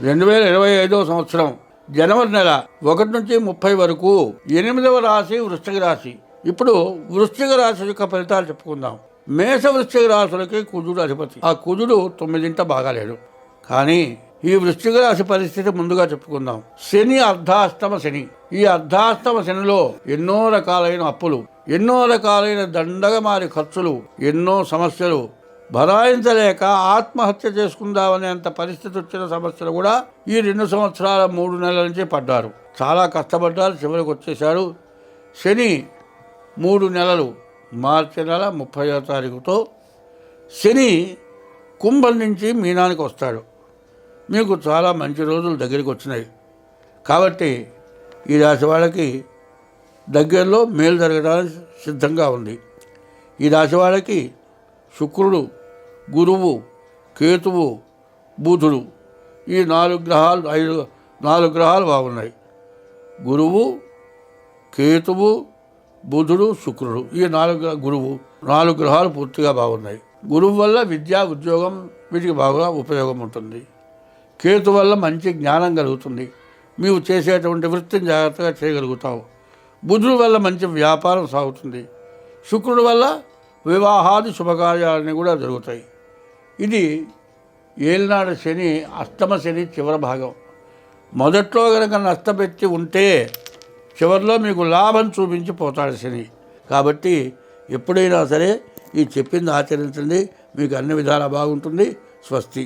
2025 సంవత్సరం జనవరి నెల 1 నుంచి 30 వరకు 8వ రాశి వృశ్చిక రాశి. ఇప్పుడు వృశ్చిక రాశి యొక్క ఫలితాలు చెప్పుకుందాం. మేష వృశ్చిక రాశులకి కుజుడు అధిపతి. ఆ కుజుడు 9ంట బాగాలేడు. కానీ ఈ వృశ్చిక రాశి పరిస్థితి ముందుగా చెప్పుకుందాం. శని అర్ధాష్టమ శని. ఈ అర్ధాష్టమ శనిలో ఎన్నో రకాలైన అప్పులు, ఎన్నో రకాలైన దండగమారి ఖర్చులు, ఎన్నో సమస్యలు భరాయించలేక ఆత్మహత్య చేసుకుందామనేంత పరిస్థితి వచ్చిన సమస్యలు కూడా ఈ 2 సంవత్సరాల 3 నెలల నుంచి పడ్డారు. చాలా కష్టపడ్డారు, చివరికి వచ్చేశారు. శని 3 నెలలు, మార్చి నెల 30వ తారీఖుతో శని కుంభం నుంచి మీనానికి వస్తాడు. మీకు చాలా మంచి రోజులు దగ్గరికి వచ్చినాయి. కాబట్టి ఈ రాశి వాళ్ళకి దగ్గరలో మేలు జరగడానికి సిద్ధంగా ఉంది. ఈ రాశి వాళ్ళకి శుక్రుడు, గురువు, కేతువు, బుధుడు ఈ 4 గ్రహాలు బాగున్నాయి. గురువు, కేతువు, బుధుడు, శుక్రుడు ఈ 4 గ్రహాలు పూర్తిగా బాగున్నాయి. గురువు వల్ల విద్య, ఉద్యోగం వీటికి బాగా ఉపయోగం ఉంటుంది. కేతు వల్ల మంచి జ్ఞానం కలుగుతుంది. నీవు చేసేటువంటి వృత్తిని జాగ్రత్తగా చేయగలుగుతావు. బుధుడు వల్ల మంచి వ్యాపారం సాగుతుంది. శుక్రుడు వల్ల వివాహాది శుభకార్యాలన్నీ కూడా జరుగుతాయి. ఇది ఏలినాడు శని, అష్టమ శని చివరి భాగం. మొదట్లో కనుక నష్టపెట్టి ఉంటే చివరిలో మీకు లాభం చూపించి పోతాడు శని. కాబట్టి ఎప్పుడైనా సరే ఈ చెప్పింది ఆచరించండి, మీకు అన్ని విధాలా బాగుంటుంది. స్వస్తి.